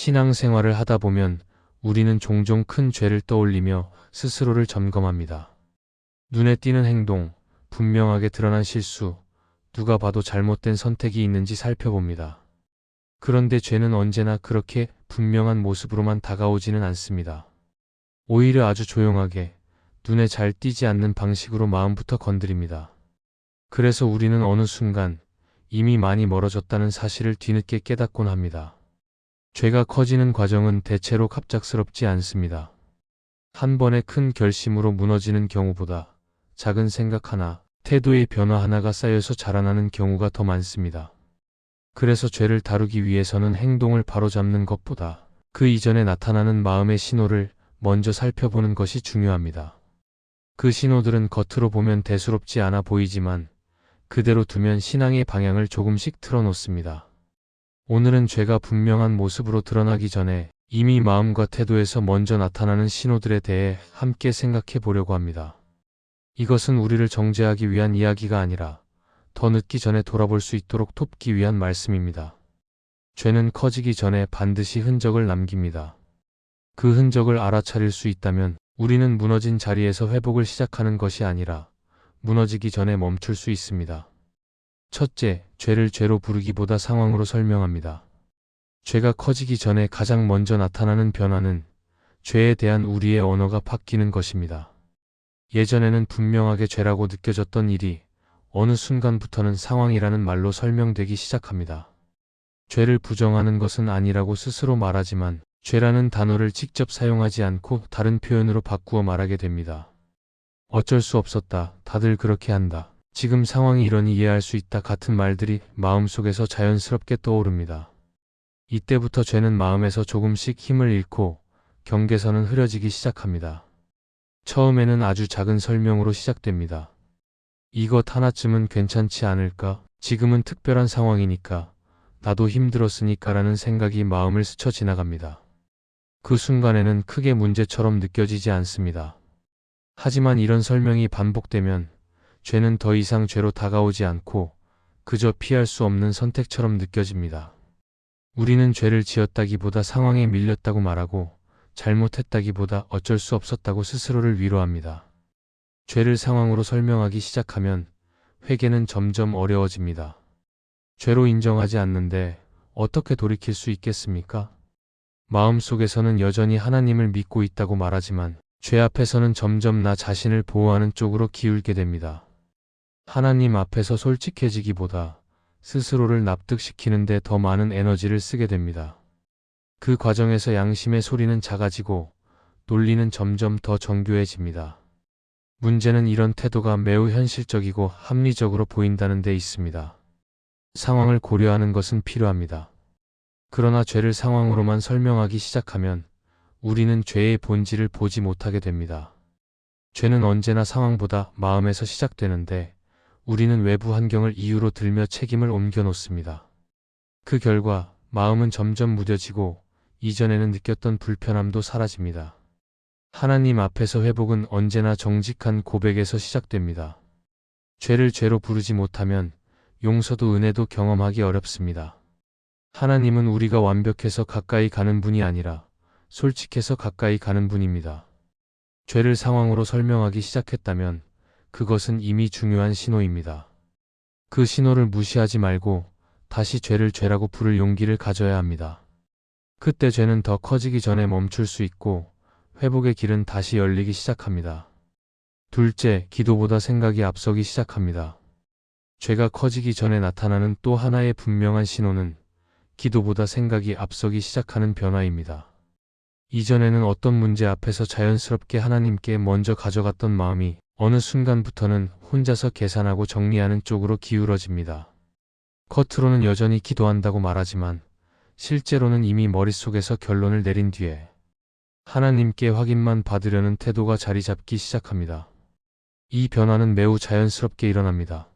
신앙생활을 하다 보면 우리는 종종 큰 죄를 떠올리며 스스로를 점검합니다. 눈에 띄는 행동, 분명하게 드러난 실수, 누가 봐도 잘못된 선택이 있는지 살펴봅니다. 그런데 죄는 언제나 그렇게 분명한 모습으로만 다가오지는 않습니다. 오히려 아주 조용하게, 눈에 잘 띄지 않는 방식으로 마음부터 건드립니다. 그래서 우리는 어느 순간 이미 많이 멀어졌다는 사실을 뒤늦게 깨닫곤 합니다. 죄가 커지는 과정은 대체로 갑작스럽지 않습니다. 한 번의 큰 결심으로 무너지는 경우보다 작은 생각 하나, 태도의 변화 하나가 쌓여서 자라나는 경우가 더 많습니다. 그래서 죄를 다루기 위해서는 행동을 바로잡는 것보다 그 이전에 나타나는 마음의 신호를 먼저 살펴보는 것이 중요합니다. 그 신호들은 겉으로 보면 대수롭지 않아 보이지만 그대로 두면 신앙의 방향을 조금씩 틀어놓습니다. 오늘은 죄가 분명한 모습으로 드러나기 전에 이미 마음과 태도에서 먼저 나타나는 신호들에 대해 함께 생각해 보려고 합니다. 이것은 우리를 정죄하기 위한 이야기가 아니라 더 늦기 전에 돌아볼 수 있도록 돕기 위한 말씀입니다. 죄는 커지기 전에 반드시 흔적을 남깁니다. 그 흔적을 알아차릴 수 있다면 우리는 무너진 자리에서 회복을 시작하는 것이 아니라 무너지기 전에 멈출 수 있습니다. 첫째, 죄를 죄로 부르기보다 상황으로 설명합니다. 죄가 커지기 전에 가장 먼저 나타나는 변화는 죄에 대한 우리의 언어가 바뀌는 것입니다. 예전에는 분명하게 죄라고 느껴졌던 일이 어느 순간부터는 상황이라는 말로 설명되기 시작합니다. 죄를 부정하는 것은 아니라고 스스로 말하지만 죄라는 단어를 직접 사용하지 않고 다른 표현으로 바꾸어 말하게 됩니다. 어쩔 수 없었다. 다들 그렇게 한다. 지금 상황이 이러니 이해할 수 있다. 같은 말들이 마음속에서 자연스럽게 떠오릅니다. 이때부터 죄는 마음에서 조금씩 힘을 잃고 경계선은 흐려지기 시작합니다. 처음에는 아주 작은 설명으로 시작됩니다. 이것 하나쯤은 괜찮지 않을까? 지금은 특별한 상황이니까, 나도 힘들었으니까 라는 생각이 마음을 스쳐 지나갑니다. 그 순간에는 크게 문제처럼 느껴지지 않습니다. 하지만 이런 설명이 반복되면 죄는 더 이상 죄로 다가오지 않고 그저 피할 수 없는 선택처럼 느껴집니다. 우리는 죄를 지었다기보다 상황에 밀렸다고 말하고 잘못했다기보다 어쩔 수 없었다고 스스로를 위로합니다. 죄를 상황으로 설명하기 시작하면 회개는 점점 어려워집니다. 죄로 인정하지 않는데 어떻게 돌이킬 수 있겠습니까? 마음속에서는 여전히 하나님을 믿고 있다고 말하지만 죄 앞에서는 점점 나 자신을 보호하는 쪽으로 기울게 됩니다. 하나님 앞에서 솔직해지기보다 스스로를 납득시키는 데 더 많은 에너지를 쓰게 됩니다. 그 과정에서 양심의 소리는 작아지고 논리는 점점 더 정교해집니다. 문제는 이런 태도가 매우 현실적이고 합리적으로 보인다는 데 있습니다. 상황을 고려하는 것은 필요합니다. 그러나 죄를 상황으로만 설명하기 시작하면 우리는 죄의 본질을 보지 못하게 됩니다. 죄는 언제나 상황보다 마음에서 시작되는데 우리는 외부 환경을 이유로 들며 책임을 옮겨 놓습니다. 그 결과 마음은 점점 무뎌지고 이전에는 느꼈던 불편함도 사라집니다. 하나님 앞에서 회복은 언제나 정직한 고백에서 시작됩니다. 죄를 죄로 부르지 못하면 용서도 은혜도 경험하기 어렵습니다. 하나님은 우리가 완벽해서 가까이 가는 분이 아니라 솔직해서 가까이 가는 분입니다. 죄를 상황으로 설명하기 시작했다면 그것은 이미 중요한 신호입니다. 그 신호를 무시하지 말고 다시 죄를 죄라고 부를 용기를 가져야 합니다. 그때 죄는 더 커지기 전에 멈출 수 있고 회복의 길은 다시 열리기 시작합니다. 둘째, 기도보다 생각이 앞서기 시작합니다. 죄가 커지기 전에 나타나는 또 하나의 분명한 신호는 기도보다 생각이 앞서기 시작하는 변화입니다. 이전에는 어떤 문제 앞에서 자연스럽게 하나님께 먼저 가져갔던 마음이 어느 순간부터는 혼자서 계산하고 정리하는 쪽으로 기울어집니다. 겉으로는 여전히 기도한다고 말하지만 실제로는 이미 머릿속에서 결론을 내린 뒤에 하나님께 확인만 받으려는 태도가 자리 잡기 시작합니다. 이 변화는 매우 자연스럽게 일어납니다.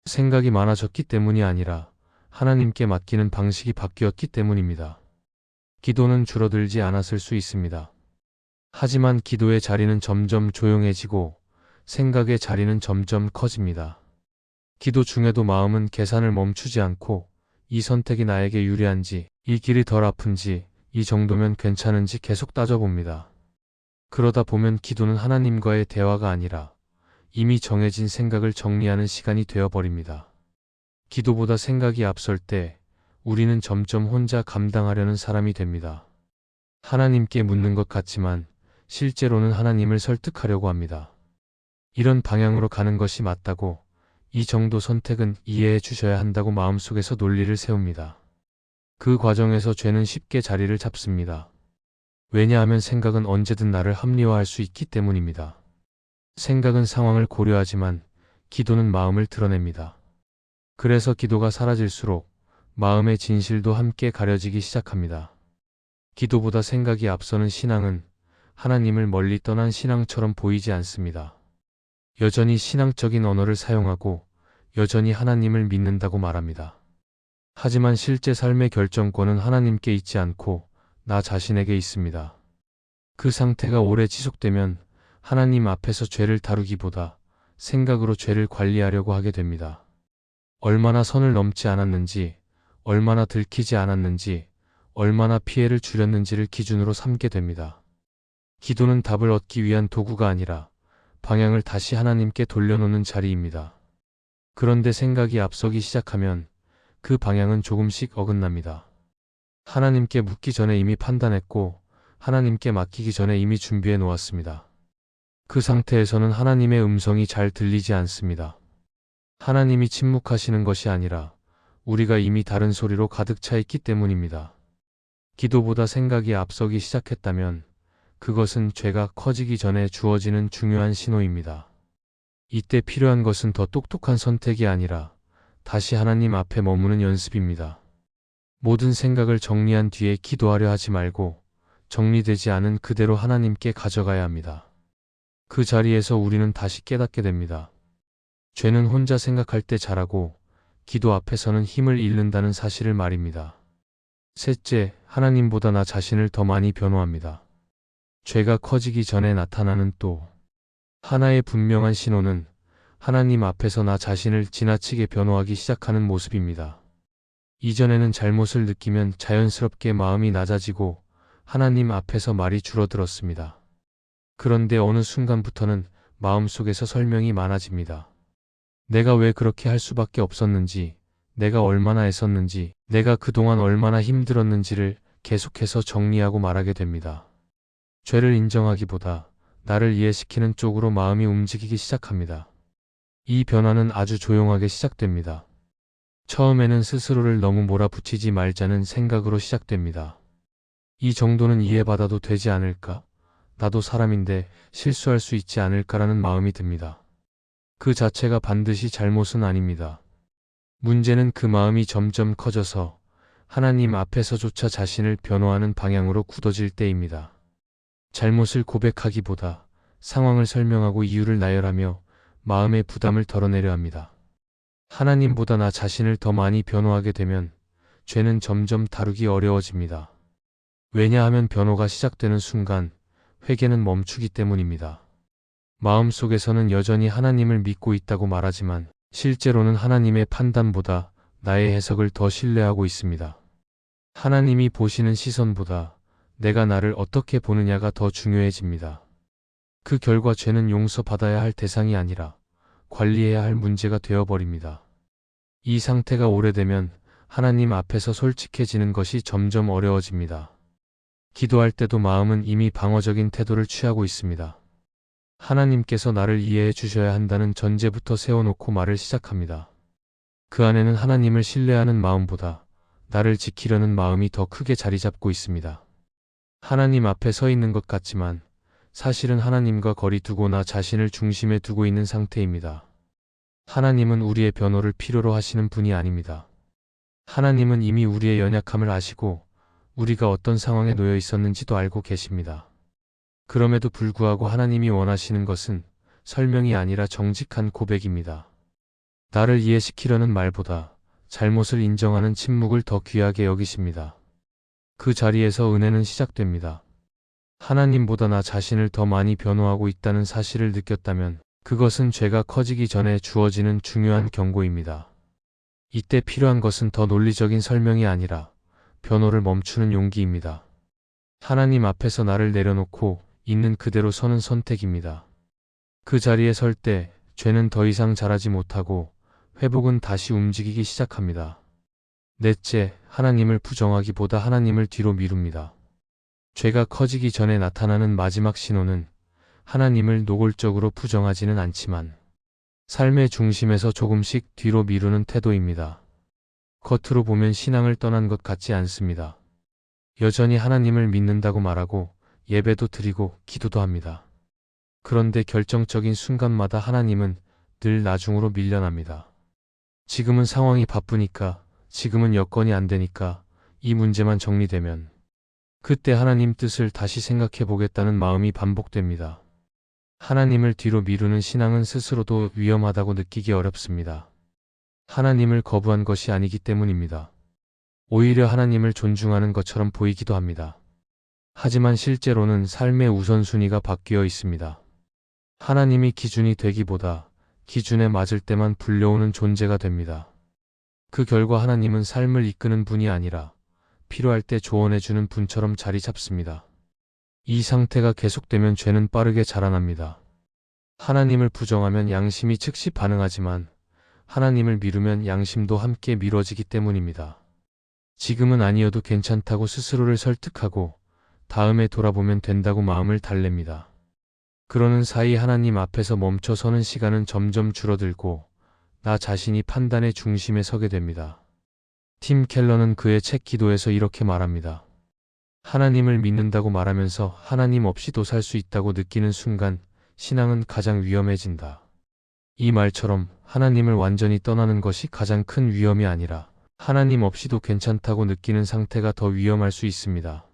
생각이 많아졌기 때문이 아니라 하나님께 맡기는 방식이 바뀌었기 때문입니다. 기도는 줄어들지 않았을 수 있습니다. 하지만 기도의 자리는 점점 조용해지고 생각의 자리는 점점 커집니다. 기도 중에도 마음은 계산을 멈추지 않고 이 선택이 나에게 유리한지, 이 길이 덜 아픈지, 이 정도면 괜찮은지 계속 따져봅니다. 그러다 보면 기도는 하나님과의 대화가 아니라 이미 정해진 생각을 정리하는 시간이 되어버립니다. 기도보다 생각이 앞설 때 우리는 점점 혼자 감당하려는 사람이 됩니다. 하나님께 묻는 것 같지만 실제로는 하나님을 설득하려고 합니다. 이런 방향으로 가는 것이 맞다고, 이 정도 선택은 이해해 주셔야 한다고 마음속에서 논리를 세웁니다. 그 과정에서 죄는 쉽게 자리를 잡습니다. 왜냐하면 생각은 언제든 나를 합리화할 수 있기 때문입니다. 생각은 상황을 고려하지만 기도는 마음을 드러냅니다. 그래서 기도가 사라질수록 마음의 진실도 함께 가려지기 시작합니다. 기도보다 생각이 앞서는 신앙은 하나님을 멀리 떠난 신앙처럼 보이지 않습니다. 여전히 신앙적인 언어를 사용하고 여전히 하나님을 믿는다고 말합니다. 하지만 실제 삶의 결정권은 하나님께 있지 않고 나 자신에게 있습니다. 그 상태가 오래 지속되면 하나님 앞에서 죄를 다루기보다 생각으로 죄를 관리하려고 하게 됩니다. 얼마나 선을 넘지 않았는지, 얼마나 들키지 않았는지, 얼마나 피해를 줄였는지를 기준으로 삼게 됩니다. 기도는 답을 얻기 위한 도구가 아니라 방향을 다시 하나님께 돌려놓는 자리입니다. 그런데 생각이 앞서기 시작하면 그 방향은 조금씩 어긋납니다. 하나님께 묻기 전에 이미 판단했고 하나님께 맡기기 전에 이미 준비해 놓았습니다. 그 상태에서는 하나님의 음성이 잘 들리지 않습니다. 하나님이 침묵하시는 것이 아니라 우리가 이미 다른 소리로 가득 차 있기 때문입니다. 기도보다 생각이 앞서기 시작했다면 그것은 죄가 커지기 전에 주어지는 중요한 신호입니다. 이때 필요한 것은 더 똑똑한 선택이 아니라 다시 하나님 앞에 머무는 연습입니다. 모든 생각을 정리한 뒤에 기도하려 하지 말고 정리되지 않은 그대로 하나님께 가져가야 합니다. 그 자리에서 우리는 다시 깨닫게 됩니다. 죄는 혼자 생각할 때 잘하고 기도 앞에서는 힘을 잃는다는 사실을 말입니다. 셋째, 하나님보다 나 자신을 더 많이 변호합니다. 죄가 커지기 전에 나타나는 또 하나의 분명한 신호는 하나님 앞에서 나 자신을 지나치게 변호하기 시작하는 모습입니다. 이전에는 잘못을 느끼면 자연스럽게 마음이 낮아지고 하나님 앞에서 말이 줄어들었습니다. 그런데 어느 순간부터는 마음속에서 설명이 많아집니다. 내가 왜 그렇게 할 수밖에 없었는지, 내가 얼마나 애썼는지, 내가 그동안 얼마나 힘들었는지를 계속해서 정리하고 말하게 됩니다. 죄를 인정하기보다 나를 이해시키는 쪽으로 마음이 움직이기 시작합니다. 이 변화는 아주 조용하게 시작됩니다. 처음에는 스스로를 너무 몰아붙이지 말자는 생각으로 시작됩니다. 이 정도는 이해받아도 되지 않을까? 나도 사람인데 실수할 수 있지 않을까라는 마음이 듭니다. 그 자체가 반드시 잘못은 아닙니다. 문제는 그 마음이 점점 커져서 하나님 앞에서조차 자신을 변호하는 방향으로 굳어질 때입니다. 잘못을 고백하기보다 상황을 설명하고 이유를 나열하며 마음의 부담을 덜어내려 합니다. 하나님보다 나 자신을 더 많이 변호하게 되면 죄는 점점 다루기 어려워집니다. 왜냐하면 변호가 시작되는 순간 회개는 멈추기 때문입니다. 마음속에서는 여전히 하나님을 믿고 있다고 말하지만 실제로는 하나님의 판단보다 나의 해석을 더 신뢰하고 있습니다. 하나님이 보시는 시선보다 내가 나를 어떻게 보느냐가 더 중요해집니다. 그 결과 죄는 용서받아야 할 대상이 아니라 관리해야 할 문제가 되어버립니다. 이 상태가 오래되면 하나님 앞에서 솔직해지는 것이 점점 어려워집니다. 기도할 때도 마음은 이미 방어적인 태도를 취하고 있습니다. 하나님께서 나를 이해해 주셔야 한다는 전제부터 세워놓고 말을 시작합니다. 그 안에는 하나님을 신뢰하는 마음보다 나를 지키려는 마음이 더 크게 자리 잡고 있습니다. 하나님 앞에 서 있는 것 같지만 사실은 하나님과 거리 두고 나 자신을 중심에 두고 있는 상태입니다. 하나님은 우리의 변호를 필요로 하시는 분이 아닙니다. 하나님은 이미 우리의 연약함을 아시고 우리가 어떤 상황에 놓여 있었는지도 알고 계십니다. 그럼에도 불구하고 하나님이 원하시는 것은 설명이 아니라 정직한 고백입니다. 나를 이해시키려는 말보다 잘못을 인정하는 침묵을 더 귀하게 여기십니다. 그 자리에서 은혜는 시작됩니다. 하나님보다 나 자신을 더 많이 변호하고 있다는 사실을 느꼈다면 그것은 죄가 커지기 전에 주어지는 중요한 경고입니다. 이때 필요한 것은 더 논리적인 설명이 아니라 변호를 멈추는 용기입니다. 하나님 앞에서 나를 내려놓고 있는 그대로 서는 선택입니다. 그 자리에 설 때 죄는 더 이상 자라지 못하고 회복은 다시 움직이기 시작합니다. 넷째, 하나님을 부정하기보다 하나님을 뒤로 미룹니다. 죄가 커지기 전에 나타나는 마지막 신호는 하나님을 노골적으로 부정하지는 않지만 삶의 중심에서 조금씩 뒤로 미루는 태도입니다. 겉으로 보면 신앙을 떠난 것 같지 않습니다. 여전히 하나님을 믿는다고 말하고 예배도 드리고 기도도 합니다. 그런데 결정적인 순간마다 하나님은 늘 나중으로 밀려납니다. 지금은 상황이 바쁘니까, 지금은 여건이 안 되니까, 이 문제만 정리되면 그때 하나님 뜻을 다시 생각해 보겠다는 마음이 반복됩니다. 하나님을 뒤로 미루는 신앙은 스스로도 위험하다고 느끼기 어렵습니다. 하나님을 거부한 것이 아니기 때문입니다. 오히려 하나님을 존중하는 것처럼 보이기도 합니다. 하지만 실제로는 삶의 우선순위가 바뀌어 있습니다. 하나님이 기준이 되기보다 기준에 맞을 때만 불려오는 존재가 됩니다. 그 결과 하나님은 삶을 이끄는 분이 아니라 필요할 때 조언해주는 분처럼 자리 잡습니다. 이 상태가 계속되면 죄는 빠르게 자라납니다. 하나님을 부정하면 양심이 즉시 반응하지만 하나님을 미루면 양심도 함께 미뤄지기 때문입니다. 지금은 아니어도 괜찮다고 스스로를 설득하고 다음에 돌아보면 된다고 마음을 달랩니다. 그러는 사이 하나님 앞에서 멈춰 서는 시간은 점점 줄어들고 나 자신이 판단의 중심에 서게 됩니다. 팀 켈러는 그의 책 기도에서 이렇게 말합니다. 하나님을 믿는다고 말하면서 하나님 없이도 살 수 있다고 느끼는 순간 신앙은 가장 위험해진다. 이 말처럼 하나님을 완전히 떠나는 것이 가장 큰 위험이 아니라 하나님 없이도 괜찮다고 느끼는 상태가 더 위험할 수 있습니다.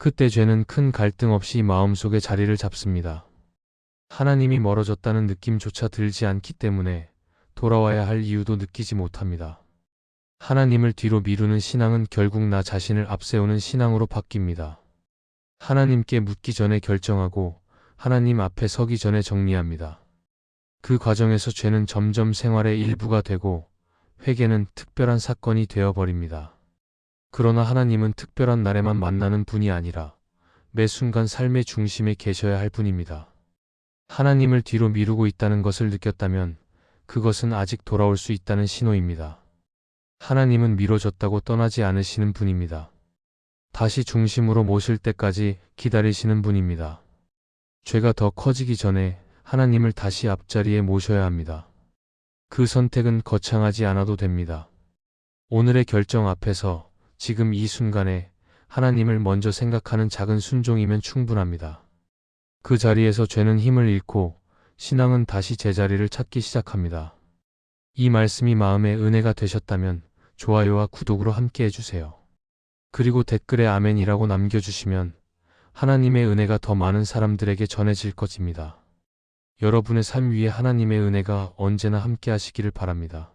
그때 죄는 큰 갈등 없이 마음속에 자리를 잡습니다. 하나님이 멀어졌다는 느낌조차 들지 않기 때문에 돌아와야 할 이유도 느끼지 못합니다. 하나님을 뒤로 미루는 신앙은 결국 나 자신을 앞세우는 신앙으로 바뀝니다. 하나님께 묻기 전에 결정하고 하나님 앞에 서기 전에 정리합니다. 그 과정에서 죄는 점점 생활의 일부가 되고 회개는 특별한 사건이 되어버립니다. 그러나 하나님은 특별한 날에만 만나는 분이 아니라 매 순간 삶의 중심에 계셔야 할 분입니다. 하나님을 뒤로 미루고 있다는 것을 느꼈다면 그것은 아직 돌아올 수 있다는 신호입니다. 하나님은 미뤄졌다고 떠나지 않으시는 분입니다. 다시 중심으로 모실 때까지 기다리시는 분입니다. 죄가 더 커지기 전에 하나님을 다시 앞자리에 모셔야 합니다. 그 선택은 거창하지 않아도 됩니다. 오늘의 결정 앞에서 지금 이 순간에 하나님을 먼저 생각하는 작은 순종이면 충분합니다. 그 자리에서 죄는 힘을 잃고 신앙은 다시 제자리를 찾기 시작합니다. 이 말씀이 마음의 은혜가 되셨다면 좋아요와 구독으로 함께 해주세요. 그리고 댓글에 아멘이라고 남겨주시면 하나님의 은혜가 더 많은 사람들에게 전해질 것입니다. 여러분의 삶 위에 하나님의 은혜가 언제나 함께 하시기를 바랍니다.